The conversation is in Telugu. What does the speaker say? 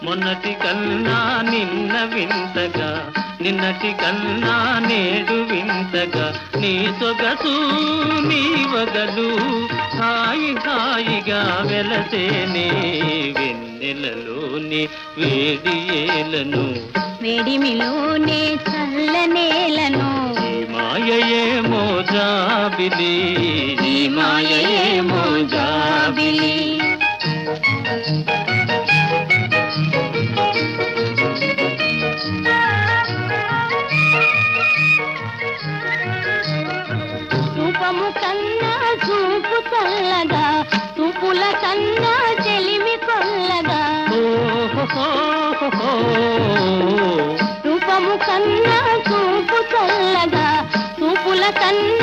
మొన్నటి కన్నా నిన్న వింతగా, నిన్నటి కన్నా నేడు వింతగా, నీ సొగసు నీ వగలు హాయి హాయిగా వెలసేనే వెన్నెలలోని వేడి ఏలను, వేడిమిలోనే చల్లనేలను. ఈ మాయయేమో జాబిలి, ఈ మాయయేమో జాబిలి. రూపము కన్నా చూపు చల్లగా, చూపుల కన్నా చెలిమి కొల్లగా. రూపము కన్నా చూపు చల్లగా, చూపుల కన్నా